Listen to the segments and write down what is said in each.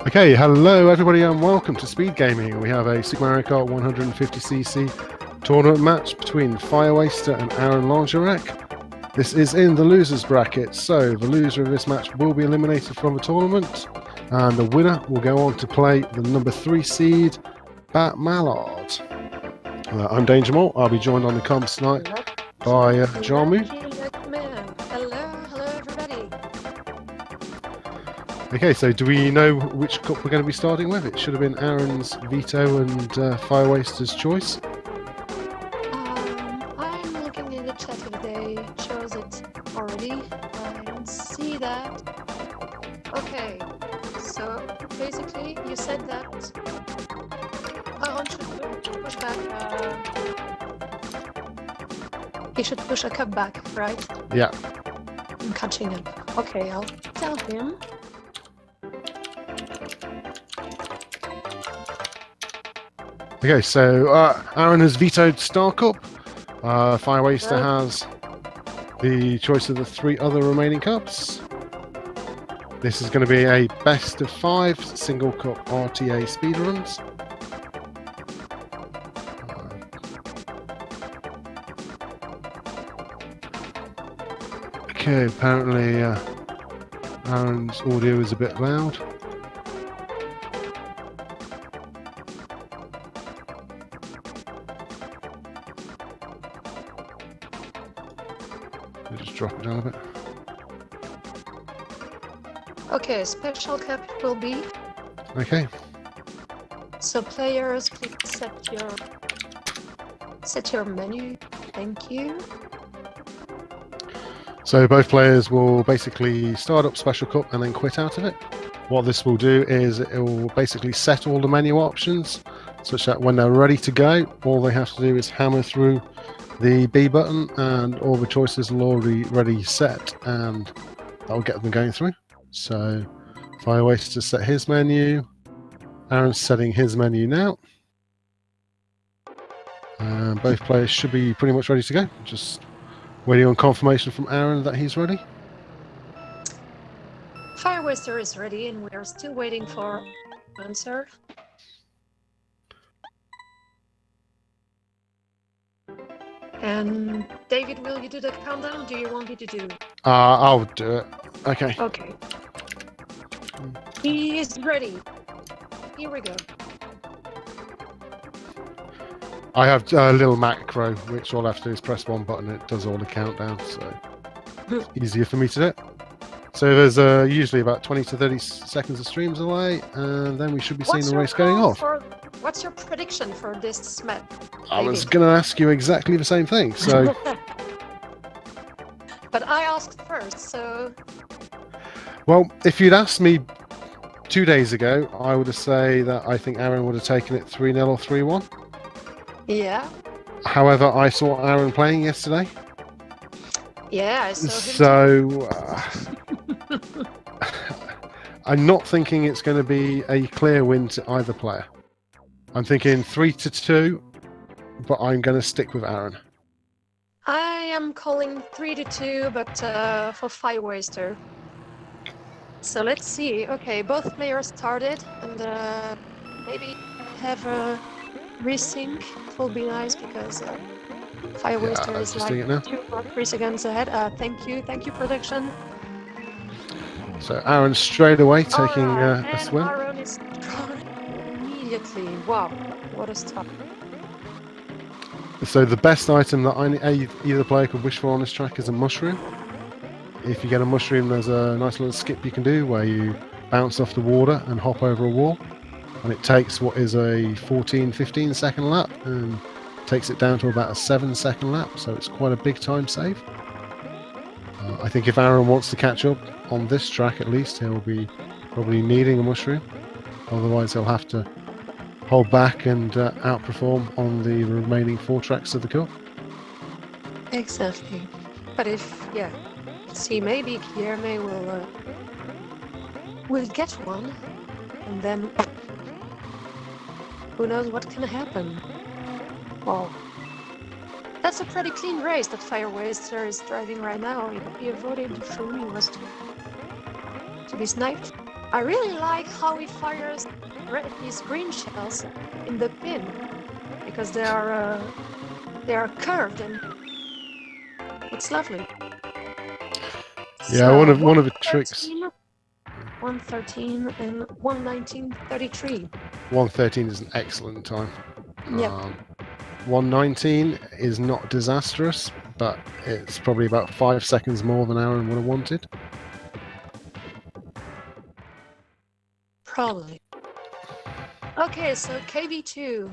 Okay, hello everybody and welcome to SpeedGaming. We have a Super Mario Kart 150cc tournament match between Firewaster and Aron Langerak. This is in the losers bracket, so the loser of this match will be eliminated from the tournament, and the winner will go on to play the number 3 seed, Bat Mallard. I'm Danger Mole. I'll be joined on the comms tonight by Jarmu. Hello everybody. Okay, so do we know which cup we're going to be starting with? It should have been Aron's veto and Firewaster's choice. I'm looking in the chat if they chose it already. I don't see that. Okay, so basically you said that Aron should push back. He should push a cup back, right? Yeah. I'm catching up. Okay, I'll tell him. Okay, so Aron has vetoed Star Cup. Firewaster has the choice of the 3 other remaining cups. This is going to be a best of 5 single cup RTA speedruns. Okay, apparently Aron's audio is a bit loud. Just drop it down a bit. Okay, special cup will be. Okay. So players, please set your menu. Thank you. So both players will basically start up Special Cup and then quit out of it. What this will do is it will basically set all the menu options such that when they're ready to go, all they have to do is hammer through the B button and all the choices are already set, and that will get them going through. So Firewaster set his menu, Aron's setting his menu now. And both players should be pretty much ready to go. Just waiting on confirmation from Aron that he's ready. Firewaster is ready and we're still waiting for answer. And David, will you do the countdown? Do you want me to do? I'll do it. Okay. Okay. He is ready. Here we go. I have a little macro, which all I have to do is press one button and it does all the countdown, so it's easier for me to do. So there's usually about 20 to 30 seconds of streams away, and then we should be seeing the race going off. What's your prediction for this match? I was going to ask you exactly the same thing, so... But I asked first, so... Well, if you'd asked me 2 days ago, I would have said that I think Aron would have taken it 3-0 or 3-1. Yeah. However, I saw Aron playing yesterday. Yeah, I saw him. So I'm not thinking it's going to be a clear win to either player. I'm thinking 3-2, but I'm going to stick with Aron. I am calling 3-2, but for Firewaster. So let's see. Okay, both players started, and maybe have a resync. It will be nice because Firewaster is like 2 or 3 seconds ahead. Thank you, production. So Aron straight away taking a swim. Aron is immediately. Wow, what a start! So the best item that either player could wish for on this track is a mushroom. If you get a mushroom, there's a nice little skip you can do where you bounce off the water and hop over a wall, and it takes what is a 14-15 second lap and takes it down to about a 7-second lap, so it's quite a big time save. I think if Aron wants to catch up on this track, at least he'll be probably needing a mushroom, otherwise he'll have to hold back and outperform on the remaining 4 tracks of the cup. Exactly. But see, maybe Guilherme will get one, and then who knows what can happen. Wow. That's a pretty clean race that Firewaster is driving right now. He avoided Fumi was to be sniped. I really like how he fires his green shells in the pin because they are curved and it's lovely. Yeah, So, one of the tricks. 113 and 119.33. 113 is an excellent time. Yep. 119 is not disastrous, but it's probably about 5 seconds more than Aron would have wanted. Probably. Okay, so KB2,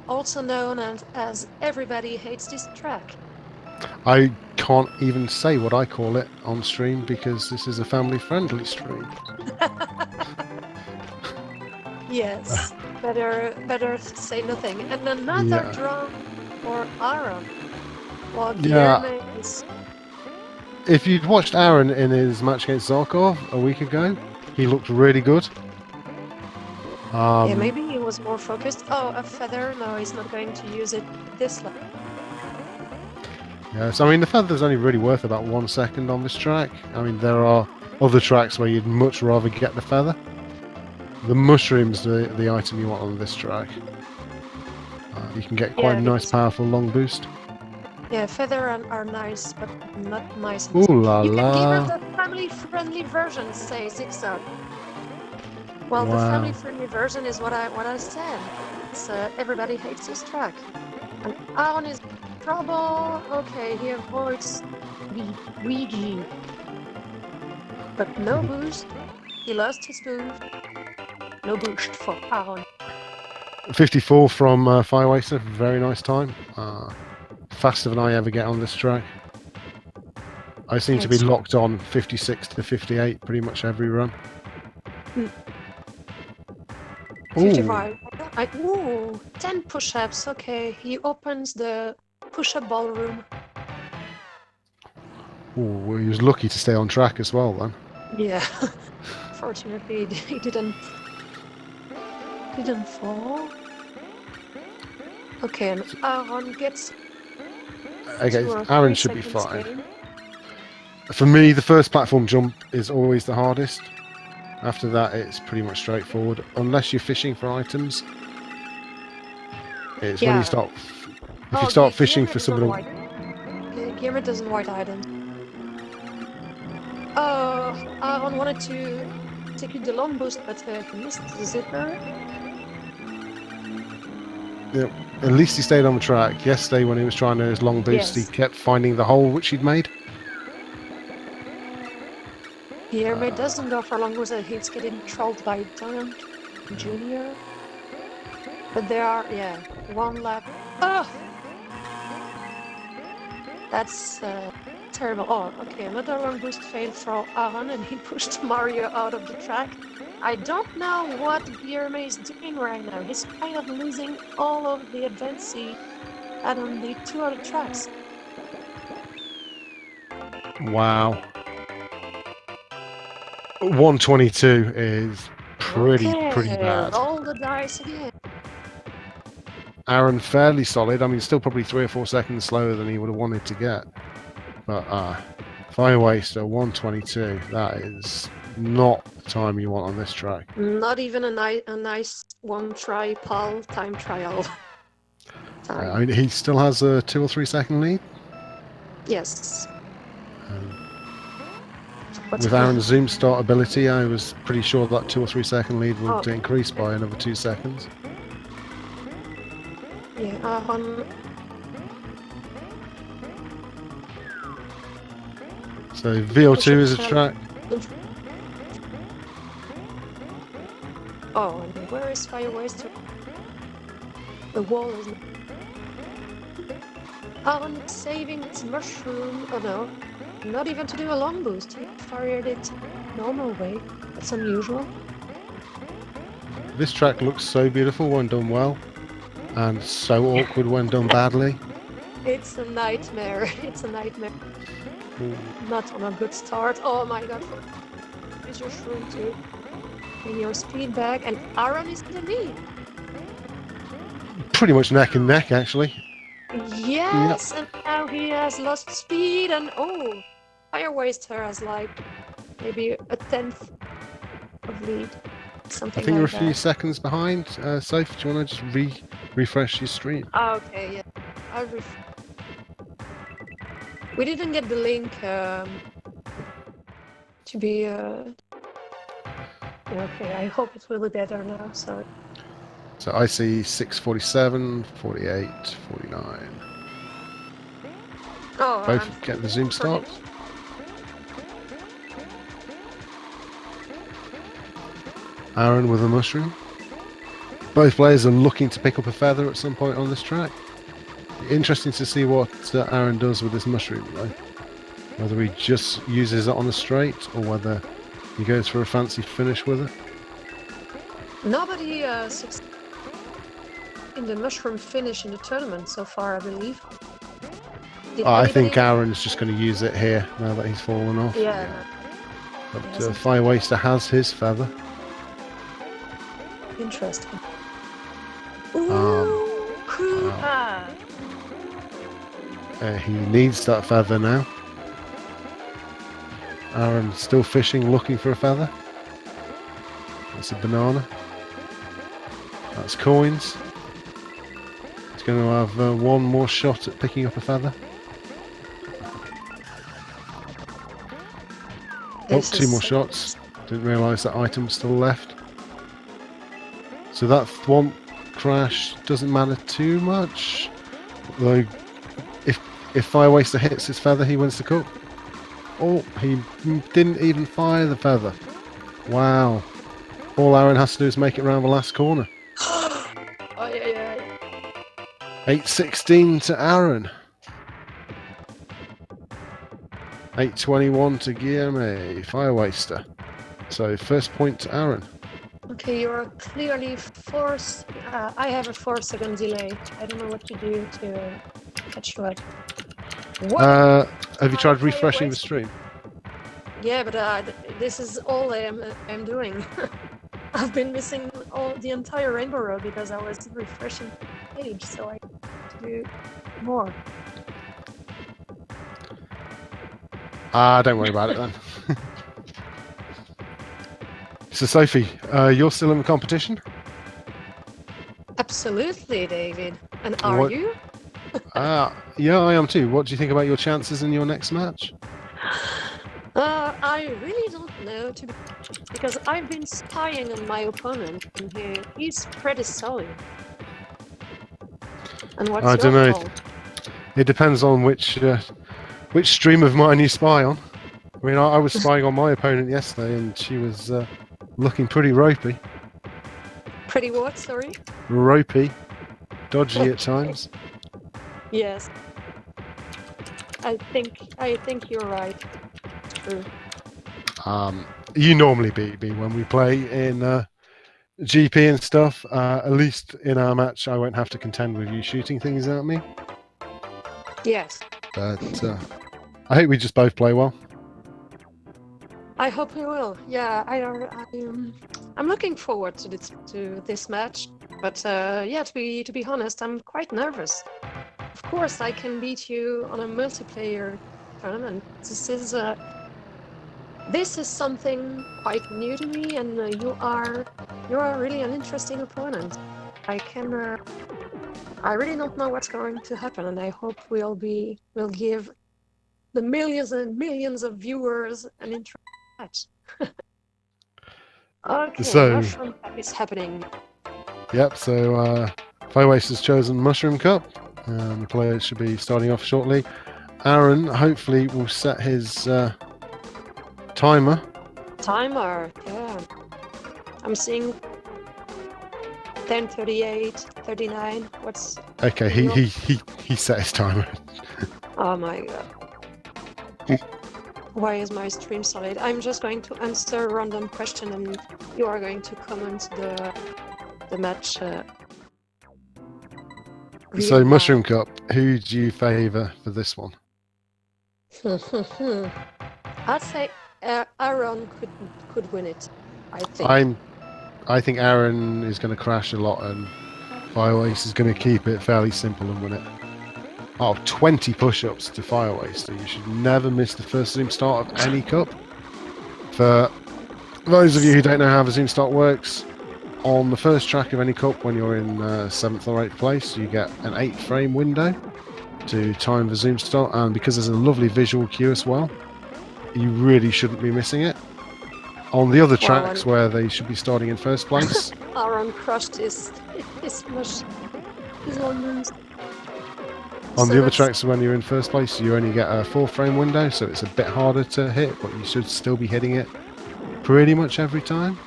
also known as Everybody Hates This Track. I can't even say what I call it on stream because this is a family-friendly stream. Yes, better say nothing. And another Yeah. draw for Aron. While Yeah. Guillermo is... If you'd watched Aron in his match against Zarkov a week ago, he looked really good. yeah, maybe he was more focused. Oh, a feather. No, he's not going to use it this lap. Yes, I mean the feather's only really worth about 1 second on this track. I mean there are other tracks where you'd much rather get the feather. The mushroom's the item you want on this track. You can get quite a nice, powerful long boost. Yeah, feather are nice, but not nice. Ooh la you can give la! it the family-friendly version, says Ixon. Well, Wow. the family-friendly version is what I said. It's Everybody Hates This Track. And Aron is in trouble. Okay, he avoids Luigi. But no boost. He lost his boost. No boost for Aron. 54 from Firewaster, very nice time. Faster than I ever get on this track. I seem to be locked on 56 to 58 pretty much every run. 55. Ooh, 10 push-ups. Okay, he opens the push-up ballroom. Ooh, he was lucky to stay on track as well then. Yeah, fortunately he didn't fall. Okay, and Aron gets... Okay, Aron should be fine. For me, the first platform jump is always the hardest. After that, it's pretty much straightforward, unless you're fishing for items. It's when you start... If you start fishing for some of the... Guillermo doesn't white items. Oh, Aron wanted to take the long boost, but he missed the zipper. Yeah, at least he stayed on the track. Yesterday, when he was trying to his long boost, he kept finding the hole which he'd made. Guillermo doesn't go for long boost. He's getting trolled by Giant Junior. But there are, one lap. Oh! That's terrible. Oh, okay, another long boost failed for Aron, and he pushed Mario out of the track. I don't know what Guillermo is doing right now. He's kind of losing all of the advance he had on the 2 other tracks. Wow. 122 is pretty bad. Roll the dice again. Aron fairly solid. I mean, still probably 3 or 4 seconds slower than he would have wanted to get. But Firewaster 122. That is not the time you want on this track. Not even a nice one-try pal time trial. I mean, he still has a 2 or 3 second lead. Yes. With Aron's zoom start ability, I was pretty sure that 2 or 3 second lead would increase by another 2 seconds. Yeah, So VO2 is a track. Oh, and where is Firewaster? The wall is... Aron saving its mushroom. Oh no, not even to do a long boost. He fired it normal way. That's unusual. This track looks so beautiful when done well, and so awkward when done badly. It's a nightmare. It's a nightmare. Not on a good start. Oh my god. Use your shroom too. In your speed bag, and Aron is in the lead. Pretty much neck and neck, actually. Yes, and now he has lost speed, and Firewaster has like maybe a 1/10 of lead. I Something think you're a like few that. seconds behind. Soph, do you want to just refresh your stream? Ah, okay, yeah. We didn't get the link to be. Yeah, okay, I hope it will be better now. So. So I see 6:47, 48, 49. Oh, I'm Both get the zoom for him. start. Aron with a mushroom. Both players are looking to pick up a feather at some point on this track. Interesting to see what Aron does with this mushroom, though. Whether he just uses it on a straight or whether he goes for a fancy finish with it. Nobody succeeded in the mushroom finish in the tournament so far, I believe. Did I anybody? think Aron's just going to use it here now that he's fallen off. Yeah. But Firewaster has his feather. Interesting. Ooh, wow. He needs that feather now. Aron still fishing, looking for a feather. That's a banana. That's coins. He's going to have one more shot at picking up a feather. Two more shots. Didn't realise that item was still left. So that thwomp crash doesn't matter too much. Though, if Firewaster hits his feather, he wins the cup. Oh, he didn't even fire the feather. Wow. All Aron has to do is make it around the last corner. 8:16 to Aron. 8:21 to Guillermo. Firewaster. So first point to Aron. Okay, you're clearly forced. I have a 4-second delay. I don't know what to do to catch you up. Have you tried refreshing the stream? Yeah, but this is all I'm doing. I've been missing the entire Rainbow Road because I was refreshing the page, so I have to do more. Don't worry about it then. So Sophie, you're still in the competition? Absolutely, David. And are you? Yeah, I am too. What do you think about your chances in your next match? I really don't know, because I've been spying on my opponent, and he's pretty solid. And what's I don't know. call? It depends on which stream of mine you spy on. I mean, I was spying on my opponent yesterday, and she was looking pretty ropey. Pretty what? Sorry. Ropey, dodgy at times. Yes. I think you're right. True. You normally beat me when we play in GP and stuff. At least in our match, I won't have to contend with you shooting things at me. Yes. But I hope we just both play well. I hope we will. Yeah, I'm looking forward to this match. But yeah, to be honest, I'm quite nervous. Of course, I can beat you on a multiplayer tournament. This is something quite new to me, and you are really an interesting opponent. I really don't know what's going to happen, and I hope we'll give the millions and millions of viewers an interesting match. Okay, so, Mushroom Cup is happening. Yep, so Firewaster has chosen Mushroom Cup. The players should be starting off shortly. Aron hopefully will set his timer. Yeah. I'm seeing 10:38, 39. What's okay? He set his timer. Oh my god! Why is my stream solid? I'm just going to answer a random question, and you are going to comment the match. So Mushroom Cup, who do you favour for this one? I'd say Aron could win it. I think Aron is going to crash a lot, and Firewaster is going to keep it fairly simple and win it. 20 push-ups to Firewaster. You should never miss the first zoom start of any cup. For For those of you who don't know how the zoom start works, on the first track of any cup, when you're in 7th or 8th place, you get an 8-frame window to time the zoom start, and because there's a lovely visual cue as well, you really shouldn't be missing it. On the other tracks where they should be starting in first place, Aron crushed his almost. on the other tracks when you're in first place, you only get a 4-frame window, so it's a bit harder to hit, but you should still be hitting it pretty much every time.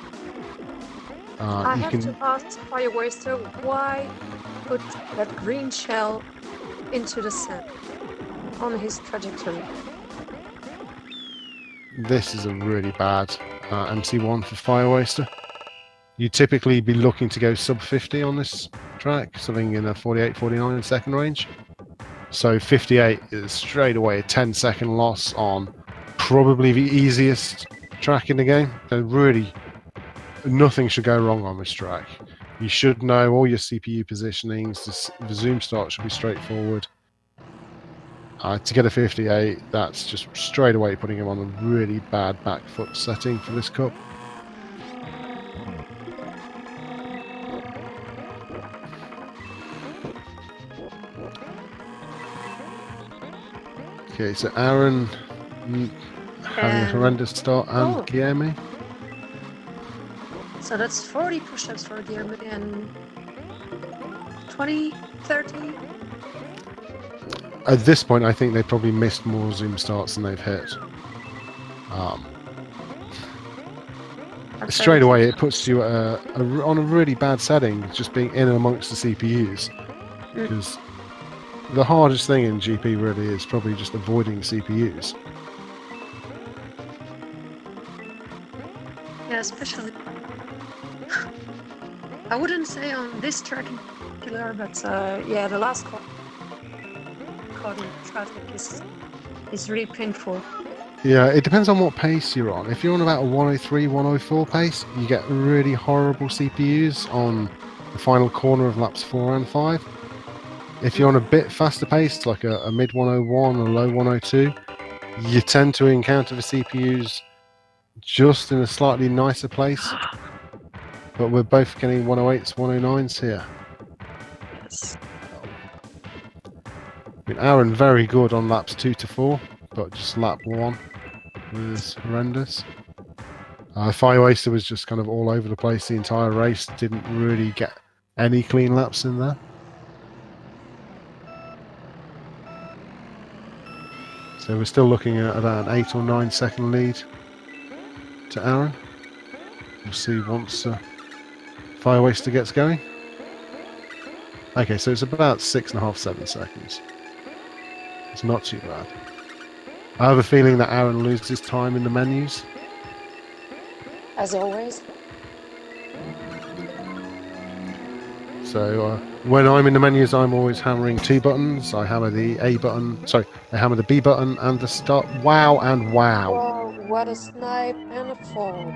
I have to ask Firewaster, why put that green shell into the sand on his trajectory? This is a really bad MC1 for Firewaster. You'd typically be looking to go sub 50 on this track, something in a 48-49 second range. So 58 is straight away a 10-second loss on probably the easiest track in the game. So really, nothing should go wrong on this track. You should know all your CPU positionings. The zoom start should be straightforward. To get a 58, that's just straight away putting him on a really bad back foot setting for this cup. Okay, so Aron having a horrendous start, and Guillermo. So that's 40 push-ups for Guillermo and 20, 30. At this point, I think they probably missed more zoom starts than they've hit. Straight away, it puts you on a really bad setting, just being in amongst the CPUs. Because the hardest thing in GP really is probably just avoiding CPUs. Yeah, especially. I wouldn't say on this track in particular, but yeah, the last caught in traffic is really painful. Yeah, it depends on what pace you're on. If you're on about a 103, 104 pace, you get really horrible CPUs on the final corner of laps 4 and 5. If you're on a bit faster pace, like a mid 101 or low 102, you tend to encounter the CPUs just in a slightly nicer place. But we're both getting 108s, 109s here. Yes. I mean, Aron very good on laps 2 to 4, but just lap 1 was horrendous. Firewaster was just kind of all over the place the entire race, didn't really get any clean laps in there. So we're still looking at about an 8 or 9 second lead to Aron. We'll see once Firewaster gets going. Okay, so it's about 6.5, 7 seconds. It's not too bad. I have a feeling that Aron loses time in the menus. As always. So when I'm in the menus, I'm always hammering 2 buttons. I hammer the A button, sorry, I hammer the B button and the start. Wow and wow. Whoa, what a snipe and a fall.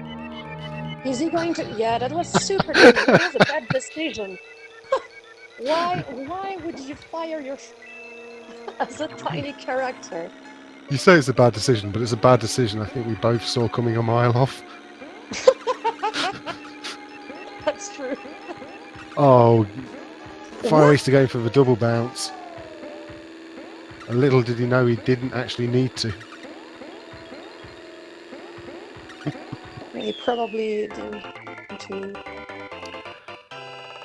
Is he going to? Yeah, that was super clean. That was a bad decision. Why would you fire your as a tiny character? You say it's a bad decision, but it's a bad decision I think we both saw coming a mile off. That's true. Oh, Firewaster going for the double bounce. A little did he know he didn't actually need to. He probably didn't need to.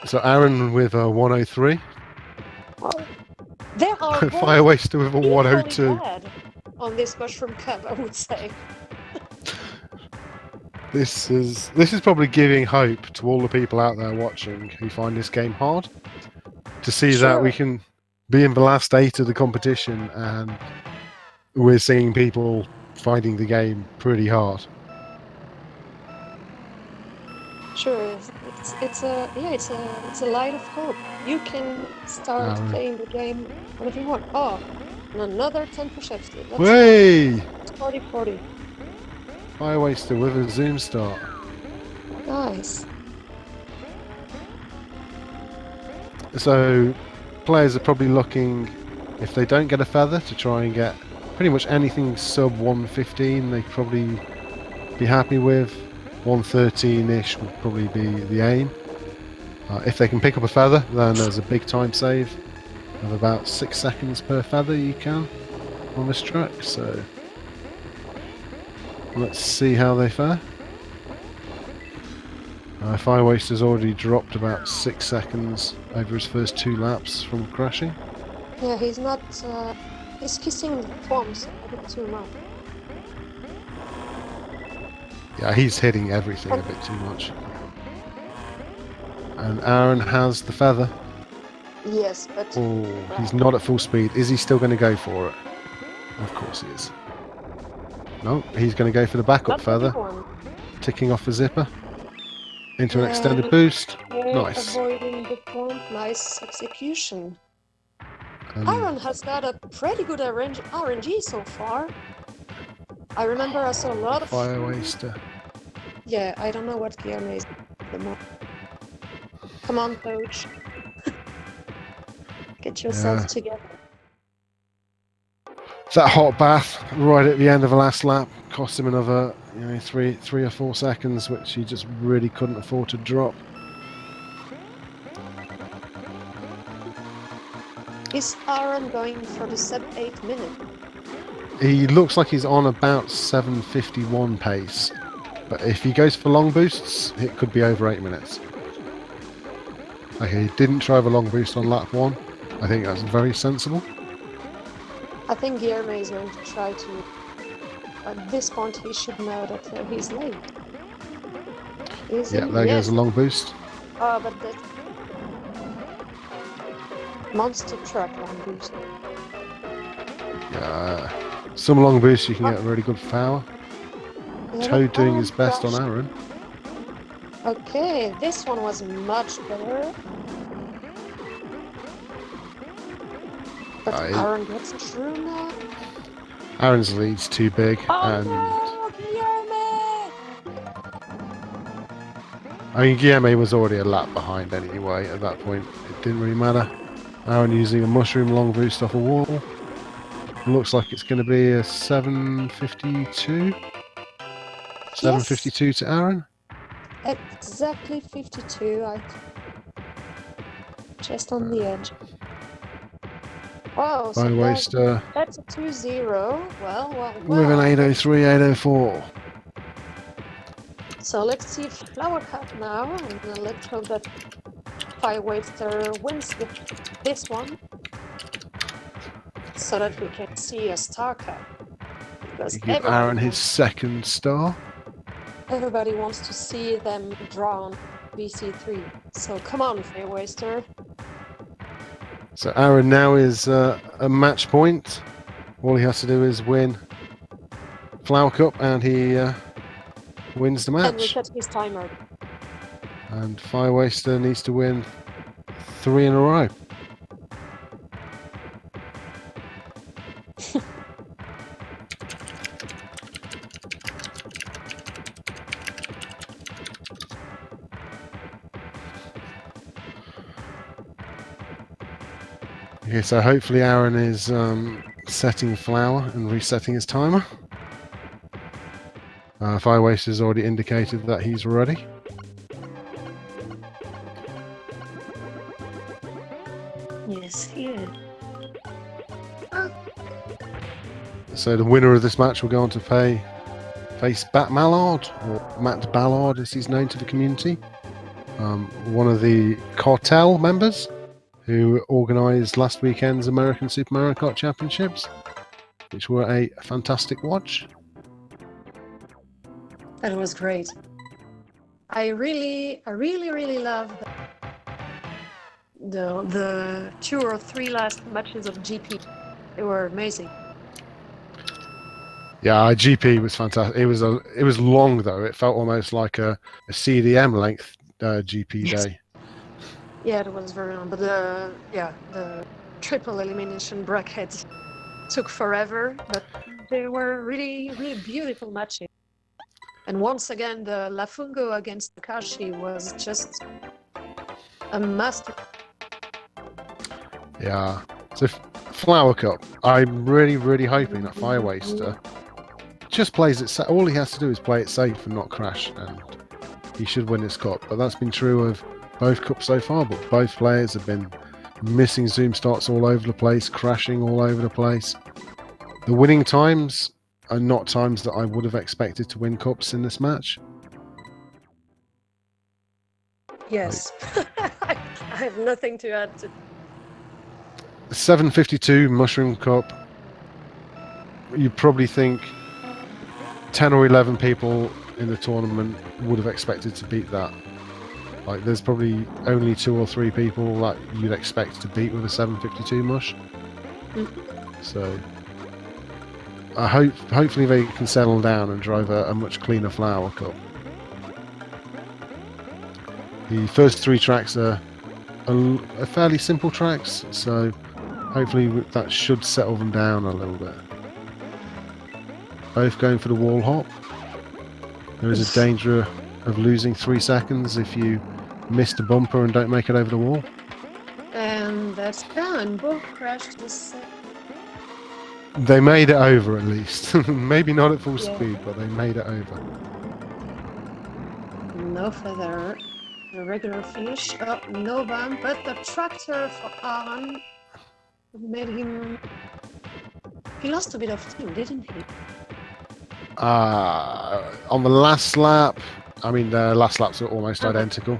So Aron with a 103. Well, there are Firewaster with a 102. On this mushroom cup, I would say. This is probably giving hope to all the people out there watching who find this game hard, to see that we can be in the last 8 of the competition and we're seeing people finding the game pretty hard. Sure, it's a light of hope. You can start playing the game whenever you want. Oh, and another 10 push-ups. Way! 40-40. Firewaster with a zoom start. Nice. So players are probably looking, if they don't get a feather, to try and get pretty much anything sub 115 they'd probably be happy with. 1:13-ish would probably be the aim. If they can pick up a feather, then there's a big time save of about 6 seconds per feather you can on this track. So let's see how they fare. Firewaster's already dropped about 6 seconds over his first 2 laps from crashing. Yeah, he's not. He's kissing the forms a bit too much. Yeah, he's hitting everything a bit too much. And Aron has the feather. Yes, but Oh, he's not at full speed. Is he still going to go for it? Of course he is. No, he's going to go for the backup feather. Ticking off the zipper. Into an extended boost. Nice. Avoiding the point. Nice execution. Aron has got a pretty good RNG so far. I remember I saw a lot of... Firewaster. Yeah, I don't know what gear is at the moment. Come on, coach. Get yourself together. That hot bath right at the end of the last lap cost him another, three or 4 seconds, which he just really couldn't afford to drop. Is Aron going for the sub-8 minute? He looks like he's on about 7:51 pace, but if he goes for long boosts, it could be over 8 minutes. Okay, he didn't try the long boost on lap 1. I think that's very sensible. I think Guillermo is going to try to... At this point, he should know that he's late. Yeah, there goes a long boost. Oh, but that... Monster truck long boost. Yeah, some long boosts you can get really good power. Toad doing his best on Aron. Okay, this one was much better. But Aron gets through now. Aron's lead's too big, and no, I mean Guillermo was already a lap behind anyway. At that point, it didn't really matter. Aron using a mushroom long boost off a wall. Looks like it's going to be a 7:52. 7:52 to Aron. Exactly 52. Just on the edge. Wow, so Firewaster. That's a 2-0. Well. With an 8:03, 8:04. So let's see Flower Cup now, and let's hope that Firewaster wins this one, so that we can see a Star Cup. Because give Aron his second star. Everybody wants to see them drawn VC3. So come on, Firewaster. So Aron now is a match point. All he has to do is win Flower Cup, and he wins the match. And we set his timer. And Firewaster needs to win 3 in a row. Okay, so hopefully Aron is setting flower and resetting his timer. Firewaster has already indicated that he's ready. Yes, he is. So the winner of this match will go on to face Bat Mallard, or Matt Ballard as he's known to the community. One of the cartel members who organised last weekend's American Super Mario Kart Championships, which were a fantastic watch. That was great. I really love the 2 or 3 last matches of GP. They were amazing. Yeah, GP was fantastic. It was long though. It felt almost like a CDM length GP day. Yeah, it was very long, but the triple elimination brackets took forever, but they were really beautiful matches. And once again, the Lafungo against Takashi was just a master. Yeah. So Flower Cup, I'm really hoping that Firewaster just plays it. All he has to do is play it safe and not crash, and he should win this cup. But that's been true of both cups so far. But both players have been missing zoom starts all over the place, crashing all over the place. The winning times are not times that I would have expected to win cups in this match. Yes. I have nothing to add to. 752 Mushroom Cup. You probably think 10 or 11 people in the tournament would have expected to beat that. Like, there's probably only 2 or 3 people that you'd expect to beat with a 752 mush. So hopefully they can settle down and drive a much cleaner flower cup. The first 3 tracks are fairly simple tracks, so hopefully that should settle them down a little bit. Both going for the wall hop. There is a danger of losing 3 seconds if you miss the bumper and don't make it over the wall. And that's done. Both crashed this. They made it over at least. Maybe not at full speed, but they made it over. No feather. A regular finish. Oh, no bump, but the tractor for Aron made him. He lost a bit of time, didn't he? On the last lap, I mean, the last laps are almost identical.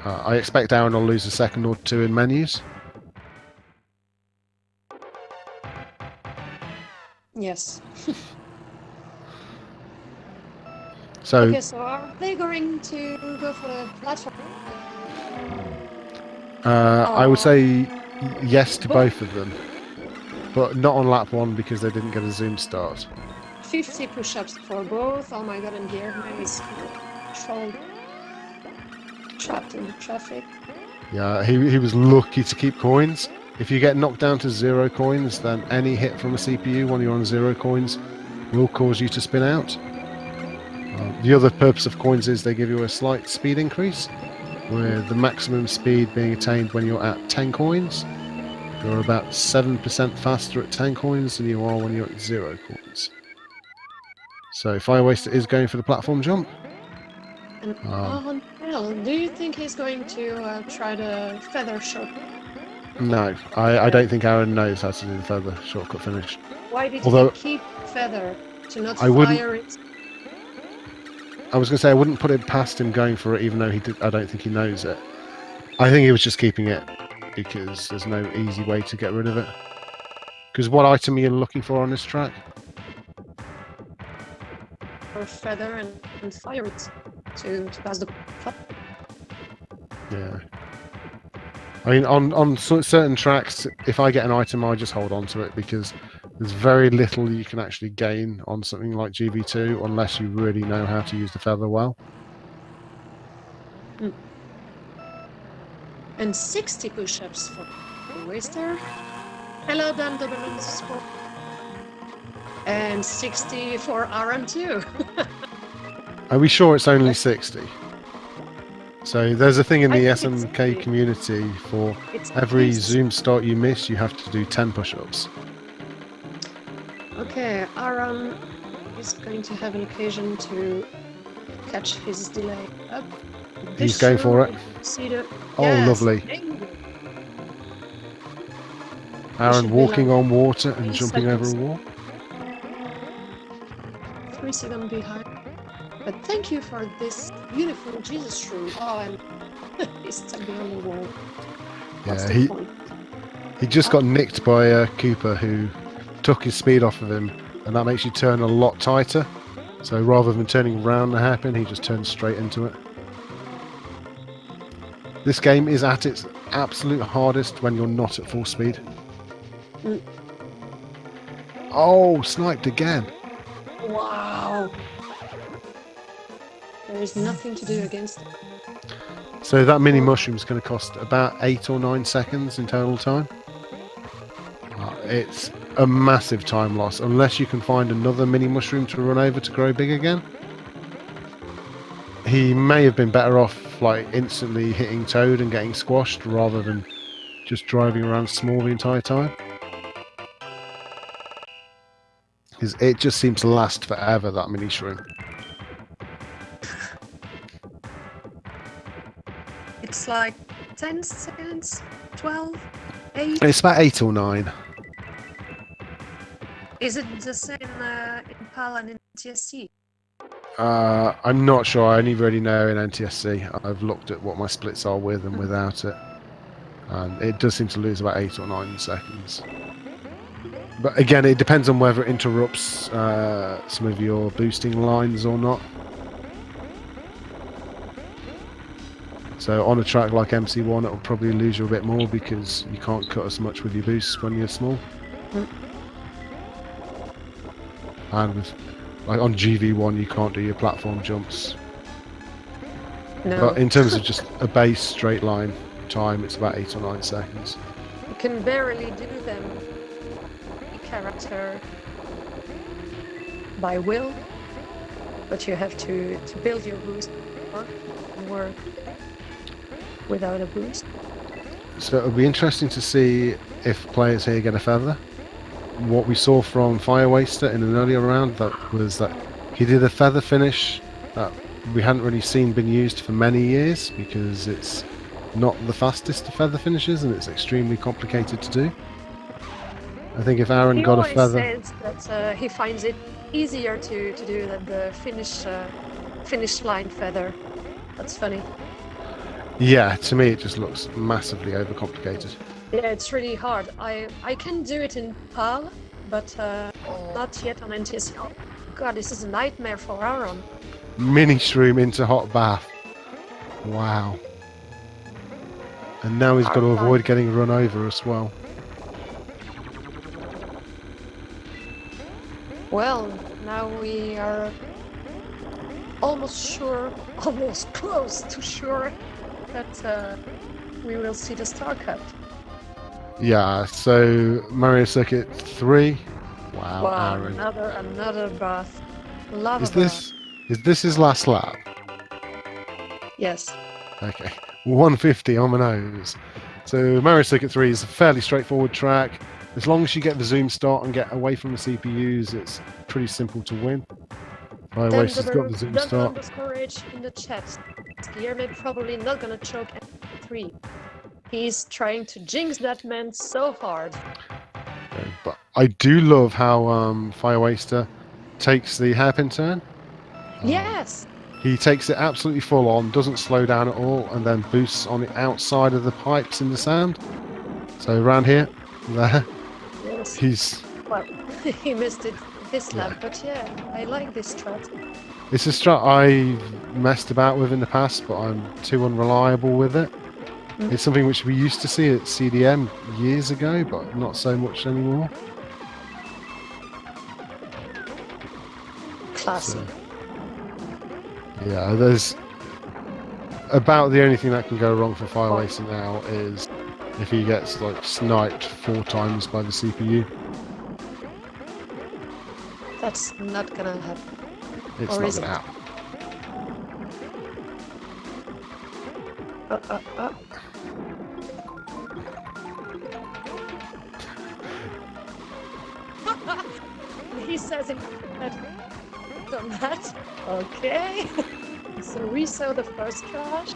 I expect Aron will lose a second or 2 in menus. Yes. So, okay, so are they going to go for the platform? I would say yes to both of them, but not on lap 1 because they didn't get a zoom start. 50 push-ups for both. Oh my god, and the airman is trapped in the traffic. Yeah, he was lucky to keep coins. If you get knocked down to 0 coins, then any hit from a CPU when you're on 0 coins will cause you to spin out. The other purpose of coins is they give you a slight speed increase, with the maximum speed being attained when you're at 10 coins. You're about 7% faster at 10 coins than you are when you're at 0 coins. So Firewaster is going for the platform jump. And Aron, do you think he's going to try the feather shot? No, I don't think Aron knows how to do the feather shortcut finish. Why did he keep feather to not fire it? I was going to say I wouldn't put it past him going for it, even though I don't think he knows it. I think he was just keeping it because there's no easy way to get rid of it. Because what item are you looking for on this track? Or feather and fire it to pass the. Yeah. I mean, on certain tracks, if I get an item, I just hold on to it because there's very little you can actually gain on something like GV2 unless you really know how to use the feather well. And 60 push-ups for Waster. Hello, Dan Doberman's. And 60 for Aron too. Are we sure it's only 60? So there's a thing in the SMK community for every zoom start you miss, you have to do 10 push-ups. Okay, Aron is going to have an occasion to catch his delay up. He's going for it. Oh, yes, lovely. Aron walking on water and jumping over a wall. 3 seconds behind. But thank you for this beautiful Jesus shrew. Oh, and he's stuck behind the wall. Yeah, he just got nicked by a Cooper who took his speed off of him, and that makes you turn a lot tighter. So rather than turning around the hairpin, he just turns straight into it. This game is at its absolute hardest when you're not at full speed. Oh, sniped again. Wow. There is nothing to do against it. So that mini mushroom is going to cost about 8 or 9 seconds in total time. It's a massive time loss unless you can find another mini mushroom to run over to grow big again. He may have been better off like instantly hitting Toad and getting squashed rather than just driving around small the entire time. Because it just seems to last forever, that mini shroom. looks like 10 seconds, 12, 8. It's about 8 or 9. Is it the same in PAL and in TSC? I'm not sure. I only really know in NTSC. I've looked at what my splits are with and without it. And it does seem to lose about 8 or 9 seconds. But again, it depends on whether it interrupts some of your boosting lines or not. So on a track like MC1, it'll probably lose you a bit more because you can't cut as much with your boosts when you're small. And with, like on GV1, you can't do your platform jumps. No. But in terms of just a base straight line time, it's about 8 or 9 seconds. You can barely do them character by will, but you have to build your boost and work without a boost. So it'll be interesting to see if players here get a feather. What we saw from Firewaster in an earlier round was that he did a feather finish that we hadn't really seen been used for many years because it's not the fastest of feather finishes and it's extremely complicated to do. I think if Aron got a feather... He always says that he finds it easier to do than the finish line feather. That's funny. Yeah, to me it just looks massively overcomplicated. Yeah, it's really hard. I can do it in PAL, but not yet on NTS. Oh, God, this is a nightmare for Aron. Mini shroom into hot bath. Wow. And now he's got to avoid getting run over as well. Well, now we are almost close to sure that we will see the Star Cup. Yeah, so Mario Circuit 3. Wow, Aron. another bath. Lava Is this his last lap? Yes. Okay. 150 on the nose. So Mario Circuit 3 is a fairly straightforward track. As long as you get the zoom start and get away from the CPUs, it's pretty simple to win. Firewaster's got the zoom start. Courage in the chat. Guillermo probably not gonna choke at 3. He's trying to jinx that man so hard. Okay, but I do love how Firewaster takes the hairpin turn. Yes! He takes it absolutely full on, doesn't slow down at all, and then boosts on the outside of the pipes in the sand. So around here, there, yes. Well, he missed it this lap, but yeah, I like this strat. It's a strat I've messed about with in the past, but I'm too unreliable with it. It's something which we used to see at CDM years ago, but not so much anymore. Classy. So, yeah, there's about the only thing that can go wrong for Firewaster now is if he gets like sniped 4 times by the CPU. That's not gonna happen. It's not gonna happen. He says it done that. Okay. So we saw the first crash.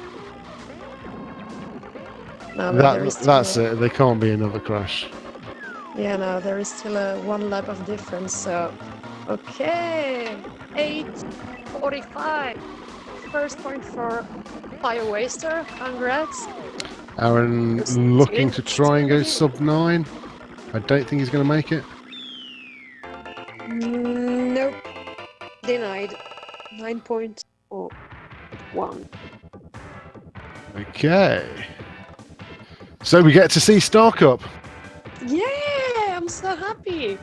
No, that's it. There can't be another crash. Yeah, no, there is still a 1 lap of difference. So, okay, 8:45. First point for Firewaster. Congrats. Aron looking to try and go sub 9. I don't think he's going to make it. Nope. Denied. 9.01. Okay. So we get to see Star Cup. Yeah, I'm so happy.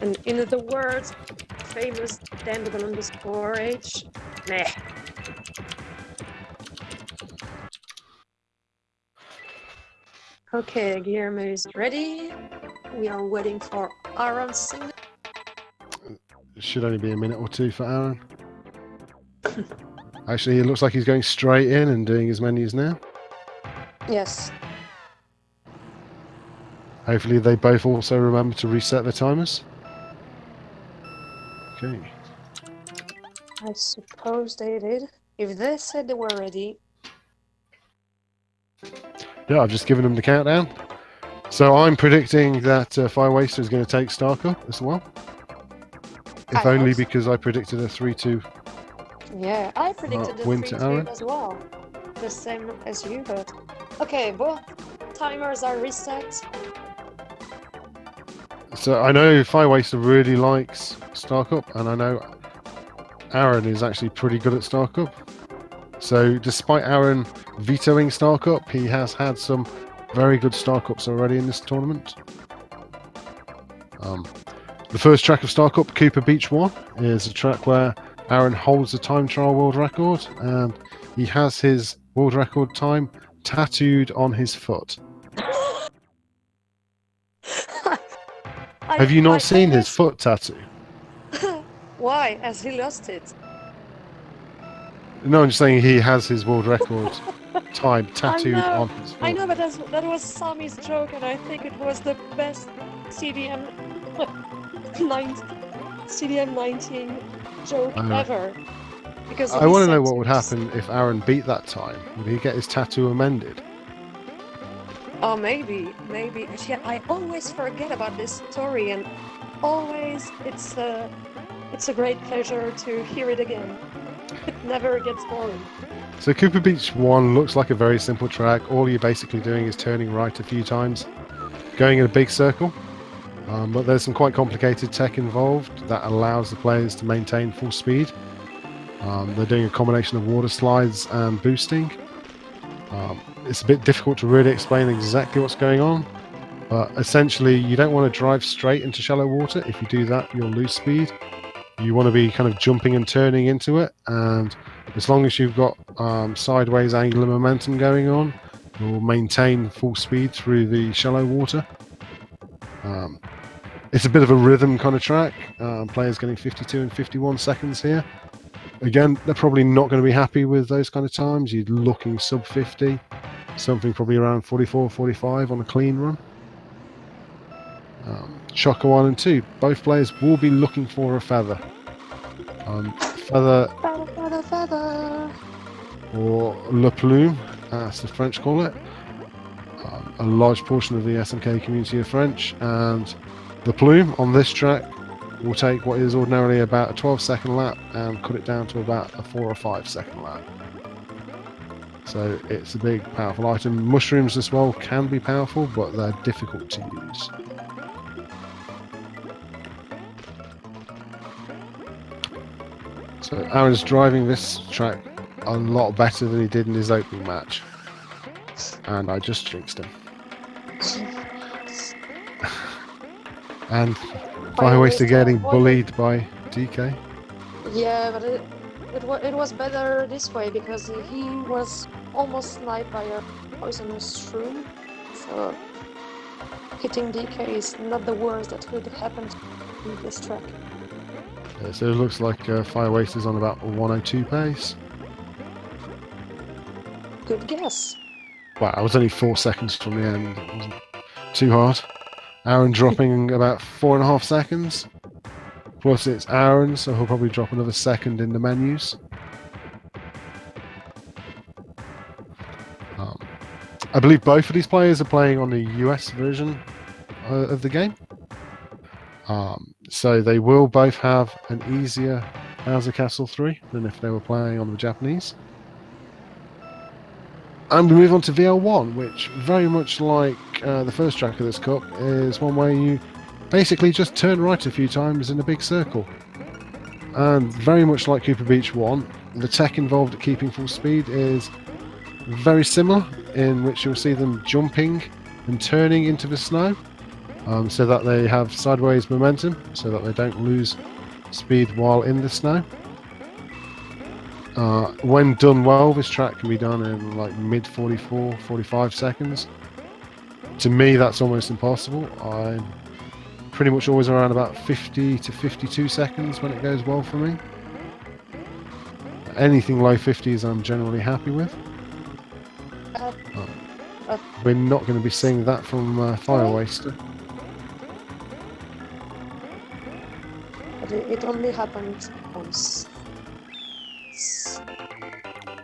And in the words, famous Dan_H. Meh. Okay, Guillermo is ready. We are waiting for Aron's signal. It should only be a minute or 2 for Aron. Actually, it looks like he's going straight in and doing his menus now. Yes. Hopefully they both also remember to reset their timers. Okay. I suppose they did. If they said they were ready, Yeah, I've just given him the countdown. So I'm predicting that Firewaster is going to take Star Cup as well. If I only hope so. because I predicted a 3-2 Yeah, I predicted the win to 3-2 Aron. as well. The same as you, but... Okay, both timers are reset. So I know Firewaster really likes Star Cup, and I know Aron is actually pretty good at Star Cup. So despite Aron vetoing Star Cup, he has had some very good Star Cups already in this tournament. The first track of Star Cup, Cooper Beach 1, is a track where Aron holds the time trial world record, and he has his world record time tattooed on his foot. Have you not seen his foot tattoo? Why? As he lost it. No, I'm just saying he has his world record time tattooed on his foot. I know, but that was Sami's joke, and I think it was the best CDM 19 joke ever. Because I want to know what would happen if Aron beat that time. Would he get his tattoo amended? Oh, maybe. Yeah, I always forget about this story, and always it's a great pleasure to hear it again. It never gets boring. So Cooper Beach 1 looks like a very simple track. All you're basically doing is turning right a few times, going in a big circle. But there's some quite complicated tech involved that allows the players to maintain full speed. They're doing a combination of water slides and boosting. It's a bit difficult to really explain exactly what's going on, but essentially you don't want to drive straight into shallow water. If you do that, you'll lose speed. You want to be kind of jumping and turning into it, and as long as you've got sideways angular momentum going on, you'll maintain full speed through the shallow water. It's a bit of a rhythm kind of track. Players getting 52 and 51 seconds here. Again, they're probably not going to be happy with those kind of times. You're looking sub 50, something probably around 44, 45 on a clean run. Choco 1 and 2, both players will be looking for a feather. Feather, or le plume, as the French call it. A large portion of the SNK community are French, and the plume on this track will take what is ordinarily about a 12-second lap and cut it down to about a 4 or 5-second lap. So it's a big, powerful item. Mushrooms as well can be powerful, but they're difficult to use. So Aron's driving this track a lot better than he did in his opening match. And I just jinxed him. And Firewaster getting bullied by DK. Yeah, but it was better this way because he was almost sniped by a poisonous shroom. So hitting DK is not the worst that could happen in this track. Yeah, so it looks like Firewaster's on about a 102 pace. Good guess. Wow, I was only 4 seconds from the end. It wasn't too hard. Aron dropping about 4.5 seconds. Plus it's Aron, so he'll probably drop another second in the menus. I believe both of these players are playing on the US version of the game. So they will both have an easier Bowser Castle 3 than if they were playing on the Japanese. And we move on to VL1, which very much like the first track of this cup is one where you basically just turn right a few times in a big circle. And very much like Cooper Beach 1, the tech involved at keeping full speed is very similar, in which you'll see them jumping and turning into the snow so that they have sideways momentum, so that they don't lose speed while in the snow. When done well, this track can be done in like mid 44, 45 seconds. To me, that's almost impossible. I'm pretty much always around about 50 to 52 seconds when it goes well for me. Anything low 50s I'm generally happy with. We're not going to be seeing that from Firewaster. But it only happened once.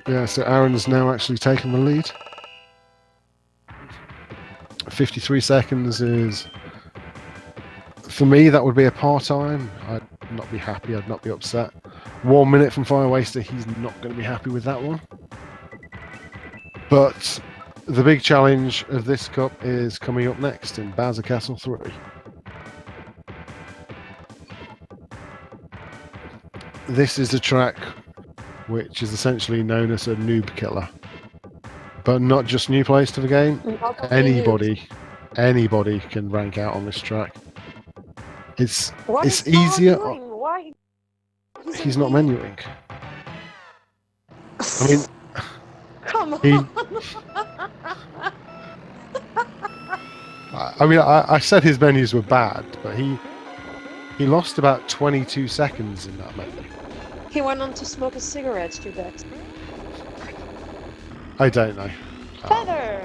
Yeah, so Aron's now actually taken the lead. 53 seconds is, for me, that would be a part-time. I'd not be happy, I'd not be upset. 1 minute from Firewaster, he's not going to be happy with that one. But the big challenge of this cup is coming up next in Bowser Castle 3. This is a track which is essentially known as a noob killer. But not just new players to the game, anybody can rank out on this track. It's easier. Why? He's not menuing. I mean, come on. I said his menus were bad, but he lost about 22 seconds in that menu. He went on to smoke a cigarette, you bet. I don't know. Feather!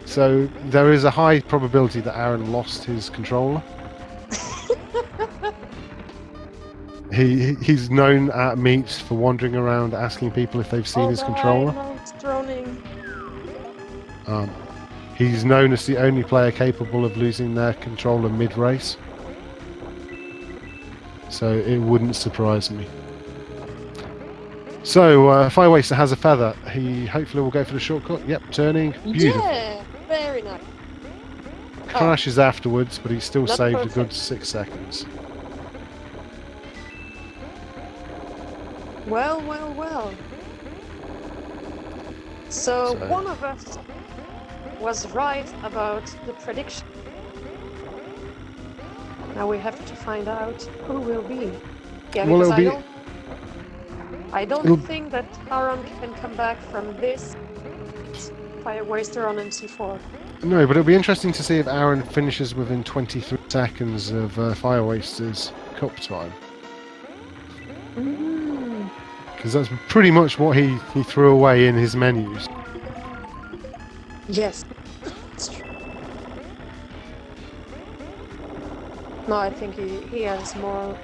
So there is a high probability that Aron lost his controller. He's known at meets for wandering around asking people if they've seen his controller. It's droning. He's known as the only player capable of losing their controller mid-race. So it wouldn't surprise me. So Firewaster has a feather. He hopefully will go for the shortcut. Yep, turning. Beautiful. Yeah, very nice. Crashes afterwards, but he's still Not saved perfect. a good 6 seconds. Well. So one of us was right about the prediction. Now we have to find out who will be. Yeah, Well, because I don't think that Aron can come back from this Firewaster on MC4. No, but it'll be interesting to see if Aron finishes within 23 seconds of Firewaster's cup time. Because that's pretty much what he threw away in his menus. Yes, it's true. No, I think he has more.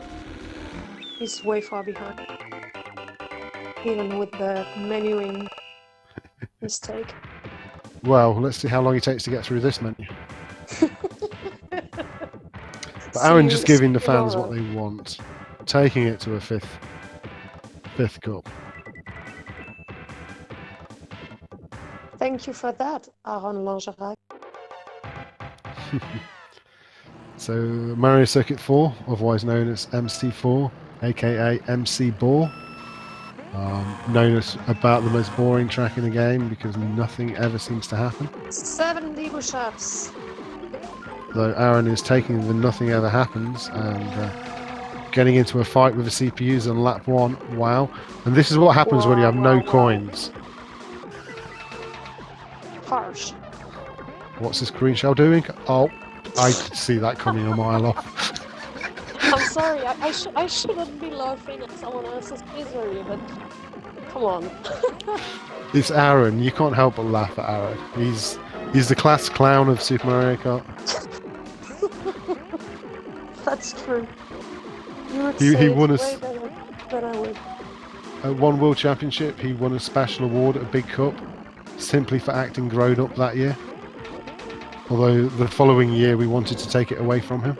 He's way far behind. Even with the menuing mistake. Well, let's see how long it takes to get through this menu. But Aron just giving the fans what they want. Taking it to a fifth cup. Thank you for that, Aron Langerak. So Mario Circuit 4, otherwise known as MC4, aka MC Ball. Known as about the most boring track in the game because nothing ever seems to happen. 70 push-ups. Though Aron is taking the nothing ever happens and getting into a fight with the CPUs on lap 1. Wow. And this is what happens when you have no coins. Harsh. What's this green shell doing? Oh, I could see that coming a mile off. I'm sorry, I shouldn't be laughing at someone else's misery, but come on. It's Aron. You can't help but laugh at Aron. He's the class clown of Super Mario Kart. That's true. You would He say won it a way better than I would. At one World Championship, he won a special award at a big cup simply for acting grown up that year. Although the following year we wanted to take it away from him.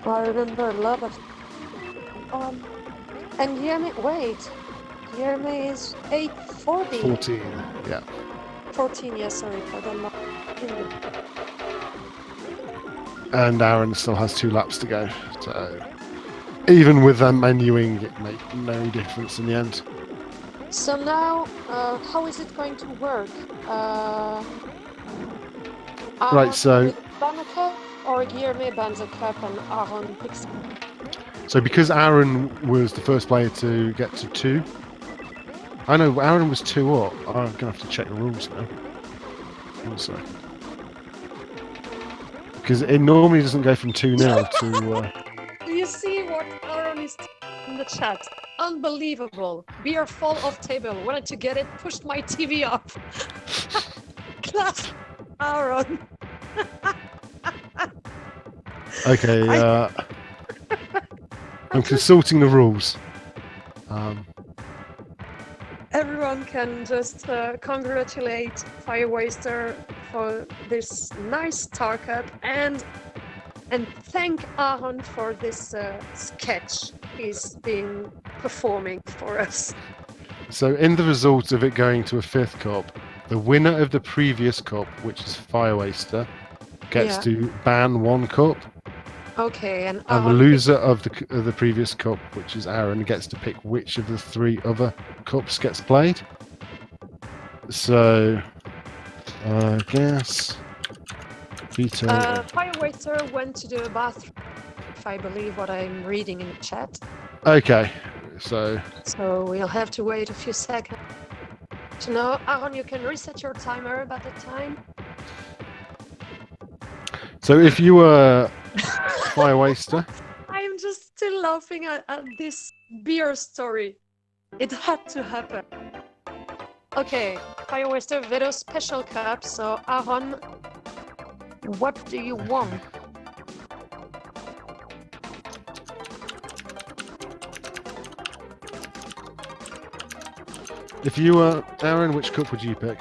I remember a lot of. And Guillermo, Guillermo is 840. 14, yeah. 14, yeah, sorry for the lot. And Aron still has 2 laps to go. So even with them menuing, it made no difference in the end. So now, how is it going to work? Right, so Ban a cup or Guillermo bans a cup and Aron picks. So because Aron was the first player to get to 2, I know Aron was 2 up. I'm gonna have to check the rules now. 1 second. Because it normally doesn't go from 2-0 to. Do you see what Aron is in the chat? Unbelievable. Beer fall off table. Wanted to get it, pushed my TV off. Class Aron. Okay, I'm consulting the rules. everyone can just congratulate Firewaster for this nice Star Cup and thank Aron for this sketch he's been performing for us. So in the result of it going to a 5th cup, the winner of the previous cup, which is Firewaster, gets to ban 1 cup, Okay, and and the Aron loser of the previous cup, which is Aron, gets to pick which of the 3 other cups gets played. So, I guess veto. Firewaster went to the bathroom, if I believe what I'm reading in the chat. Okay, so we'll have to wait a few seconds. To know, Aron, you can reset your timer about the time. So if you were Firewaster, I'm just still laughing at this beer story. It had to happen. Okay, Firewaster Veto Special Cup. So, Aron, what do you want? if you were Aron, which cup would you pick?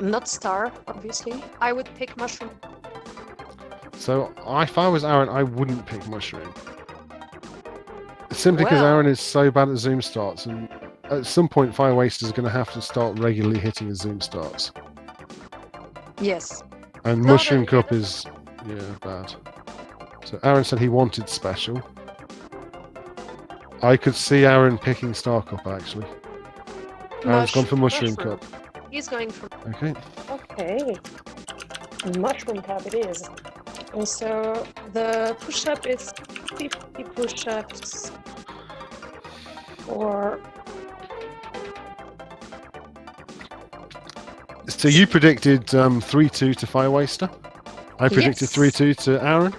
Not Star, obviously. I would pick Mushroom. So if I was Aron, I wouldn't pick Mushroom. Simply because Well. Aron is so bad at zoom starts, and at some point Firewaster is going to have to start regularly hitting his zoom starts. Yes. And No, Mushroom then Cup is, bad. So Aron said he wanted special. I could see Aron picking Star Cup, actually. Aron's gone for Mushroom Cup. He's going for... Okay. Okay. Mushroom Cup it is. And so the push-up is 50 push-ups or... So you predicted 3-2 to Firewaster. I predicted 3-2 to Aron.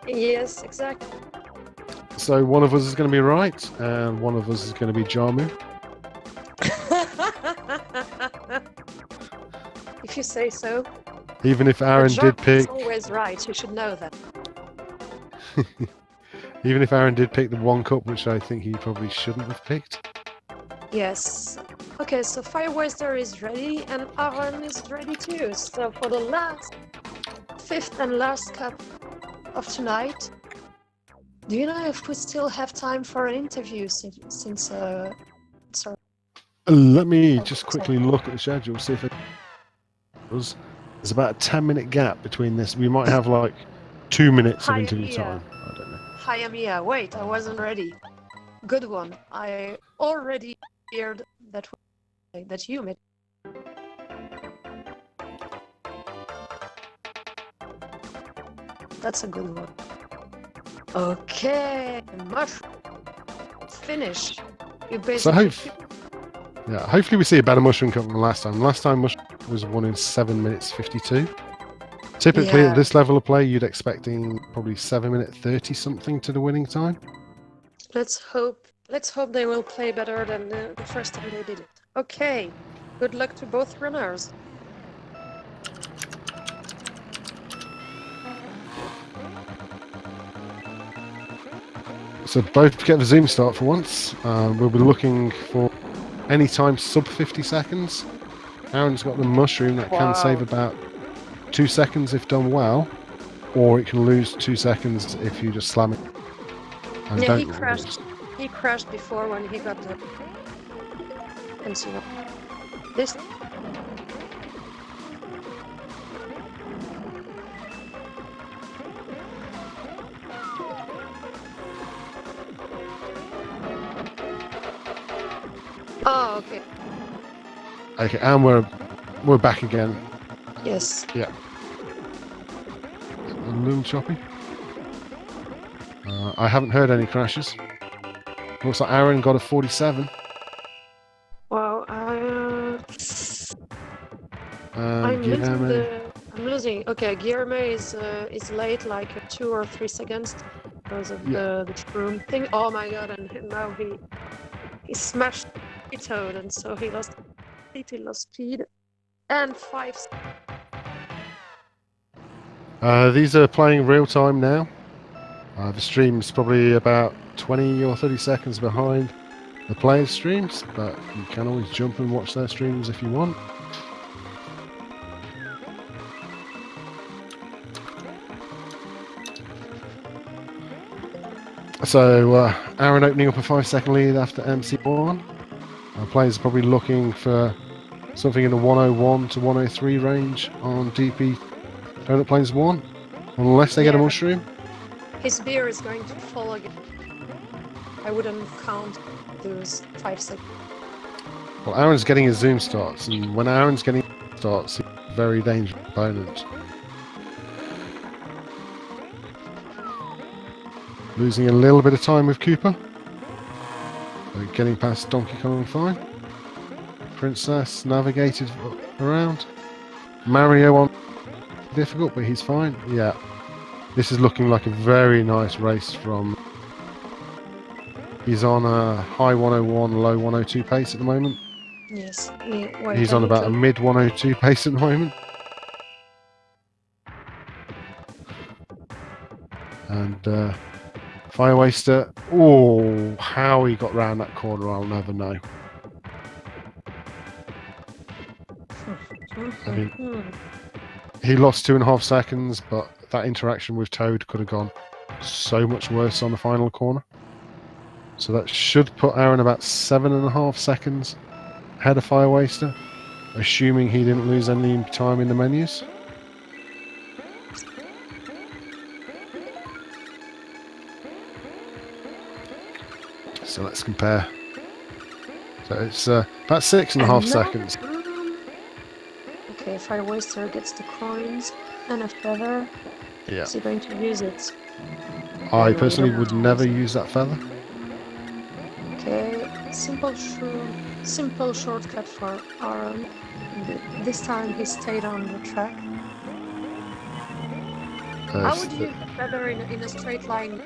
Yes, exactly. So one of us is going to be right, and one of us is going to be Jamu. If you say so. Even if Aron did pick... Is always right, you should know that. Even if Aron did pick the 1 cup, which I think he probably shouldn't have picked. Yes. Okay, so Firewaster is ready, and Aron is ready too. So for the last, 5th and last cup of tonight, do you know if we still have time for an interview since sorry. Let me just quickly look at the schedule, see if it was. There's about a 10-minute gap between this. We might have like 2 minutes of interview time. I don't know. Hi, Amia. Wait, I wasn't ready. Good one. I already heard that you made. That's a good one. Okay, Mushroom. Finish. You basically... hopefully we see a better Mushroom Cup than last time. Last time Mushroom was won in 7 minutes 52. Typically at this level of play, you'd expecting probably 7 minute 30 something to the winning time. Let's hope they will play better than the first time they did it. Okay, good luck to both runners. So both get the zoom start for once. We'll be looking for any time sub 50 seconds. Aron's got the mushroom that can save about 2 seconds if done well, or it can lose 2 seconds if you just slam it. And yeah, he crashed. He crashed before when he got the... And so this... Oh, okay. Okay, and we're back again. Yes. Yeah. A little choppy. I haven't heard any crashes. Looks like Aron got a 47. Wow. I'm losing. Okay, Guillermo is late, like 2 or 3 seconds because of the shroom thing. Oh my god! And now he smashed the toad, and so he lost speed and 5. These are playing real time now. The stream's probably about 20 or 30 seconds behind the players' streams, but you can always jump and watch their streams if you want. So, Aron opening up a 5-second lead after MC1. Players are probably looking for something in the 101 to 103 range on DP Donut Plains 1, unless they get a mushroom. His beer is going to fall again. I wouldn't count those 5 seconds. Well, Aron's getting his zoom starts, and when Aron's getting starts, he's a very dangerous opponent. Losing a little bit of time with Cooper. Getting past Donkey Kong fine. Princess navigated around. Mario on difficult, but he's fine. Yeah. This is looking like a very nice race from... He's on a high 101, low 102 pace at the moment. Yes. He's on about a mid 102 pace at the moment. And Firewaster, oh, how he got round that corner, I'll never know. I mean, he lost 2.5 seconds, but that interaction with Toad could have gone so much worse on the final corner. So that should put Aron about 7.5 seconds ahead of Firewaster, assuming he didn't lose any time in the menus. So let's compare. So it's about 6.5 seconds. Okay, Firewaster gets the coins and a feather. Yeah. Is he going to use it? I personally would never use that feather. Okay, simple shortcut for Aron. This time he stayed on the track. How would you use the feather in a straight line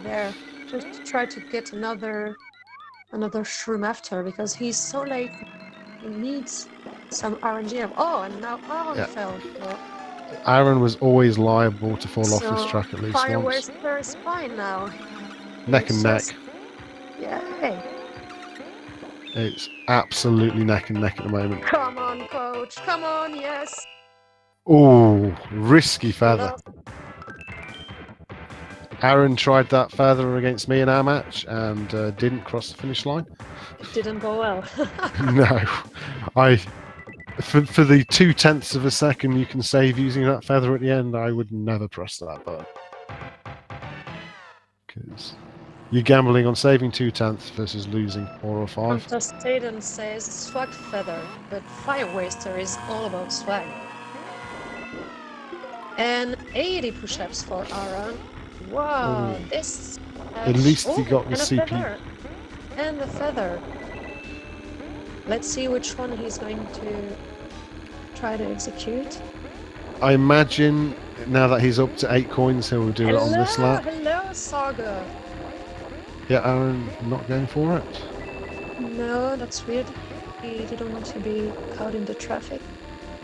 there? Just to try to get another shroom after, because he's so late. He needs some RNG. Oh, and now Aron fell. Yeah. Aron was always liable to fall off this track at least once. Firewaster is fine now. Neck and neck. Yeah, hey. It's absolutely neck and neck at the moment. Come on, coach. Come on, yes. Oh, risky feather. Aron tried that feather against me in our match and didn't cross the finish line. It didn't go well. No, for the 0.2 of a second you can save using that feather at the end, I would never press that button. Because you're gambling on saving 0.2 versus losing 4 or 5. Staden says swag feather, but Firewaster is all about swag. And 80 push-ups for Aron. Wow, this... At least he got the CPU. And the feather. Let's see which one he's going to try to execute. I imagine now that he's up to 8 coins, he'll do it on this lap. Hello, Saga. Yeah, Aron not going for it. No, that's weird. He didn't want to be caught in the traffic.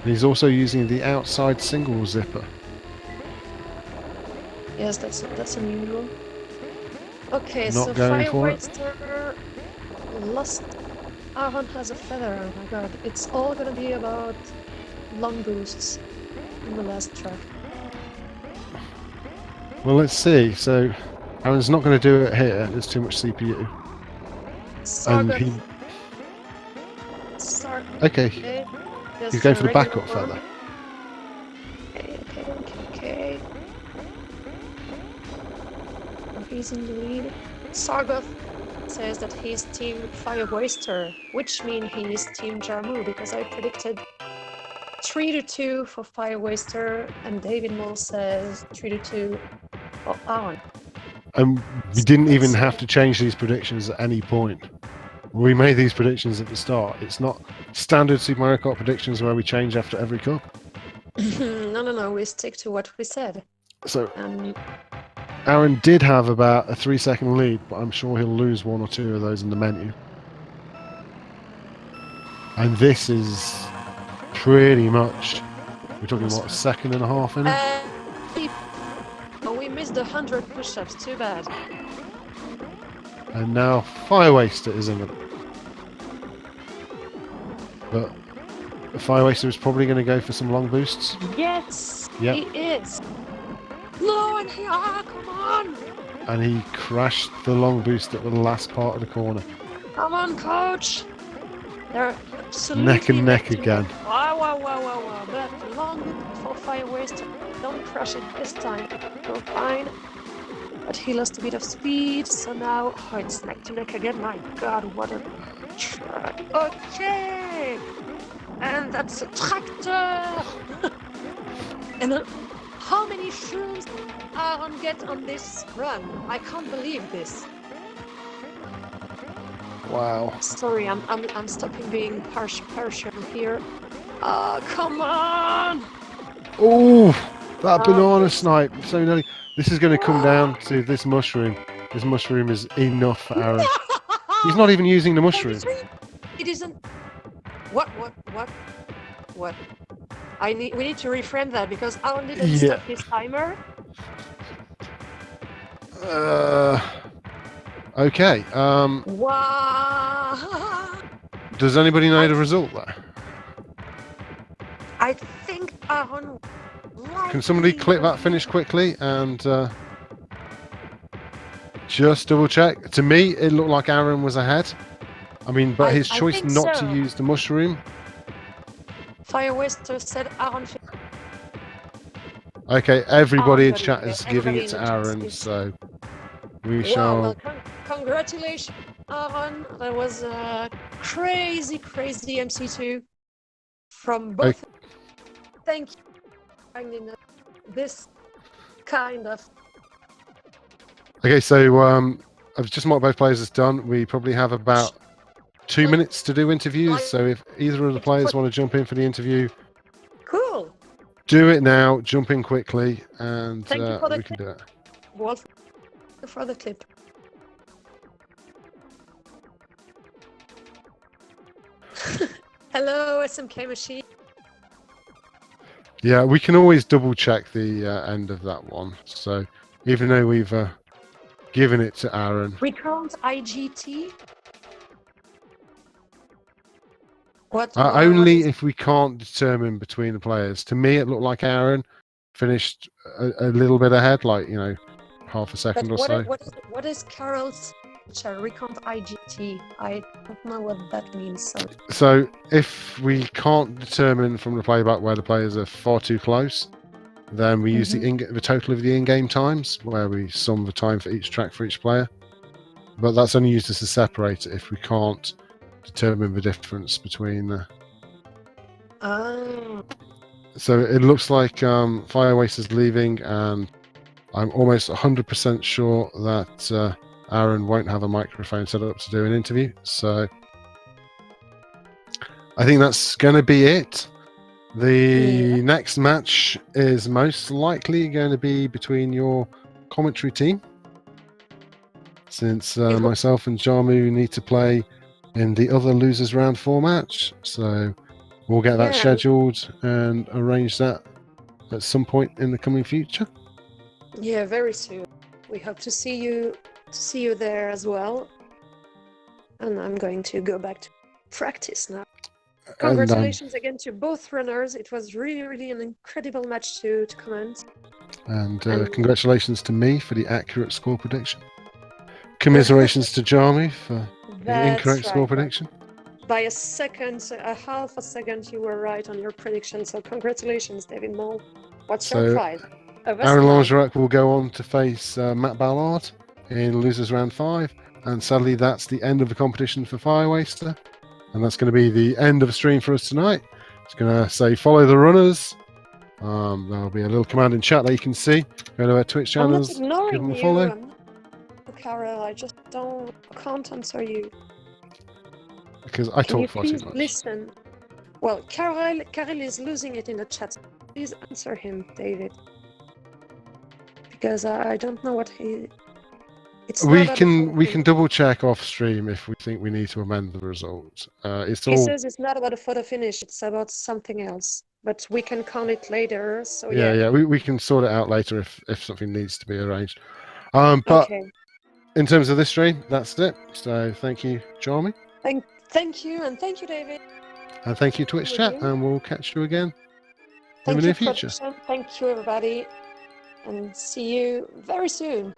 And he's also using the outside single zipper. Yes, that's unusual. Okay, Not so going for it. Firewaster lost. Aron has a feather. Oh my god, it's all gonna be about long boosts in the last track. Well, let's see. So Aron's not going to do it here. There's too much CPU. Saga. And he... Okay. He's going for the backup feather. Okay. He's in the lead. Sargoth says that he's team Firewaster, which means he's team Jarmu, because I predicted 3-2 for Firewaster, and David Mull says 3-2 for Aron. And we didn't even have to change these predictions at any point. We made these predictions at the start. It's not standard Super Mario Kart predictions where we change after every cup. No, we stick to what we said. So Aron did have about a 3-second lead, but I'm sure he'll lose 1 or 2 of those in the menu. And this is pretty much, we're talking what, 1.5 seconds in it? We missed missed the 100 push-ups. Too bad. And now Firewaster is in it. But Firewaster is probably going to go for some long boosts. Yes, Yep. he is. No, and he, come on. And he crashed the long boost at the last part of the corner. Come on, coach. They're absolutely Neck and neck again. Wow, wow, wow, wow, wow. But long for Firewaster. Don't crash it this time. Go fine. But he lost a bit of speed, so now it's neck to neck again. My God, what a track. Okay. And that's a tractor. And how many shoes Aron get on this run? I can't believe this. Wow. Sorry, I'm stopping being partial here. Come on! Oh, that banana yes. snipe. So nearly. This is going to come down to this mushroom. This mushroom is enough for Aron. He's not even using the mushroom. It isn't. What? We need to reframe that because Aron didn't stop his timer. Okay. Wow. Does anybody know the result there? I think Aron. Can somebody clip that finish quickly and just double check? To me, it looked like Aron was ahead. I mean, but his choice not to use the mushroom. Firewaster said Aron. Okay, everybody in chat is giving it to Aron, is... so we shall. Well, congratulations, Aron. That was a crazy MC2 from both. Thank you for finding this kind of. Okay, so I've just marked both players as done. We probably have about 2 minutes to do interviews. So if either of the players want to jump in for the interview, cool. Do it now. Jump in quickly, and we can do it. Wolf, for the clip. Hello, SMK machine. Yeah, we can always double check the end of that one. So even though we've given it to Aron, We can't IGT. What? only if we can't determine between the players. To me, it looked like Aron finished a little bit ahead, like half a second or so. What is Carol's recount IGT? I don't know what that means. So if we can't determine from the playback where the players are far too close, then we use the total of the in-game times, where we sum the time for each track for each player. But that's only used as a separator if we can't determine the difference between the... So it looks like Firewaster's leaving, and I'm almost 100% sure that Aron won't have a microphone set up to do an interview. So I think that's going to be it. The next match is most likely going to be between your commentary team, since myself and Jarmu need to play in the other losers round format. So we'll get that scheduled and arrange that at some point in the coming future. Yeah, very soon. We hope to see you there as well. And I'm going to go back to practice now. Congratulations again to both runners. It was really an incredible match to comment. And congratulations to me for the accurate score prediction. Commiserations to Jarmu for the incorrect score prediction. By a half a second, you were right on your prediction. So congratulations, David Moll. What's your prize? Aron Langerak will go on to face Matt Ballard in Losers Round 5. And sadly, that's the end of the competition for Firewaster. And that's going to be the end of the stream for us tonight. It's going to say follow the runners. There'll be a little command in chat that you can see. Go to our Twitch channels, give them a follow. Carol, I just can't answer you. Because I talk far too much. Listen. Well, Carol is losing it in the chat. Please answer him, David. Because I don't know what he It's We not about the photo can finish. double check off stream if we think we need to amend the results. It's He all says it's not about a photo finish, it's about something else. But we can count it later, so yeah. We can sort it out later if something needs to be arranged. But Okay. in terms of this stream, that's it. So thank you, Charmy, Thank you, and thank you, David. and thank you, Twitch chat, Again. and we'll catch you again in the Thank near you, future. production. Thank you, everybody. And see you very soon.